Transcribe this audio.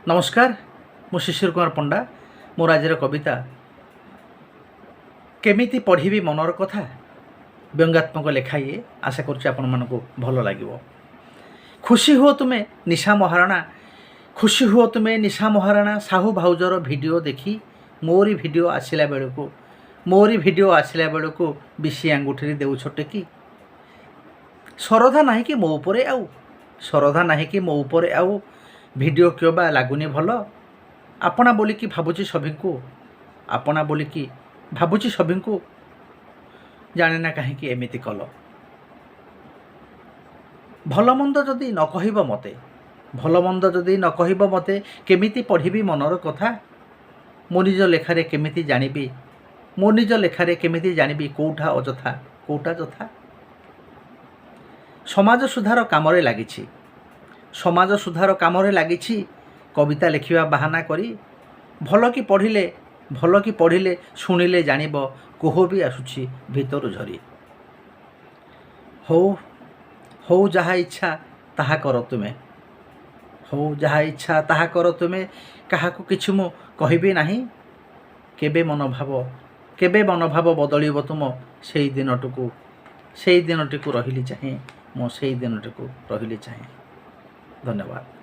नमस्कार मु शिशिर कुमार पंडा मोर आज कविता केमिति पढ़ी मनर कथा व्यंग्यात्मक लेखा ये आशा करुच्ची आपण मानक भल लगे। खुशी हुओ तुम्हें निशा महाराणा, खुशी हुओ तुम्हें निशा महाराणा साहू भाउजर वीडियो देखी मोरी वीडियो आसला बेलू बिशी आंगुठी देउ छोटे कि श्रद्धा ना कि मो उपरे आउ श्रद्धा ना कि मो उपरे आउ वीडियो क्यों बा लगुनि भल आपना बोलिकी भावुची सभी को आपना बोलिकी भावुची सभी को जाने ना कहीं एमिति कल भल मंद जदि न कहब मते भल मंद जदि न कहब मते केमिति पढ़ी मनर कथा मो निज लेखारे केमिति जानिबी मो निज लेखारे केमिति जानिबी कोठा अजथा कोठा जथा। समाज सुधार कामरे लागिछि समाज सुधार कामरे लागिछि कविता लिखिबा बाहाना करी भल कि पढ़िले शुणिले जानिब कोह भी आसुछि भितर झरी। हो जहा इच्छा ताहा कर तुमे हो जहा इच्छा ताहा कर तुमे काहाकु किछु मु कहिबी नाही केबे मनोभाव बदलिब तुम सेई दिनटुकु रहिली चाहे मो सेई दिनटुकु रहिली चाहे। धन्यवाद।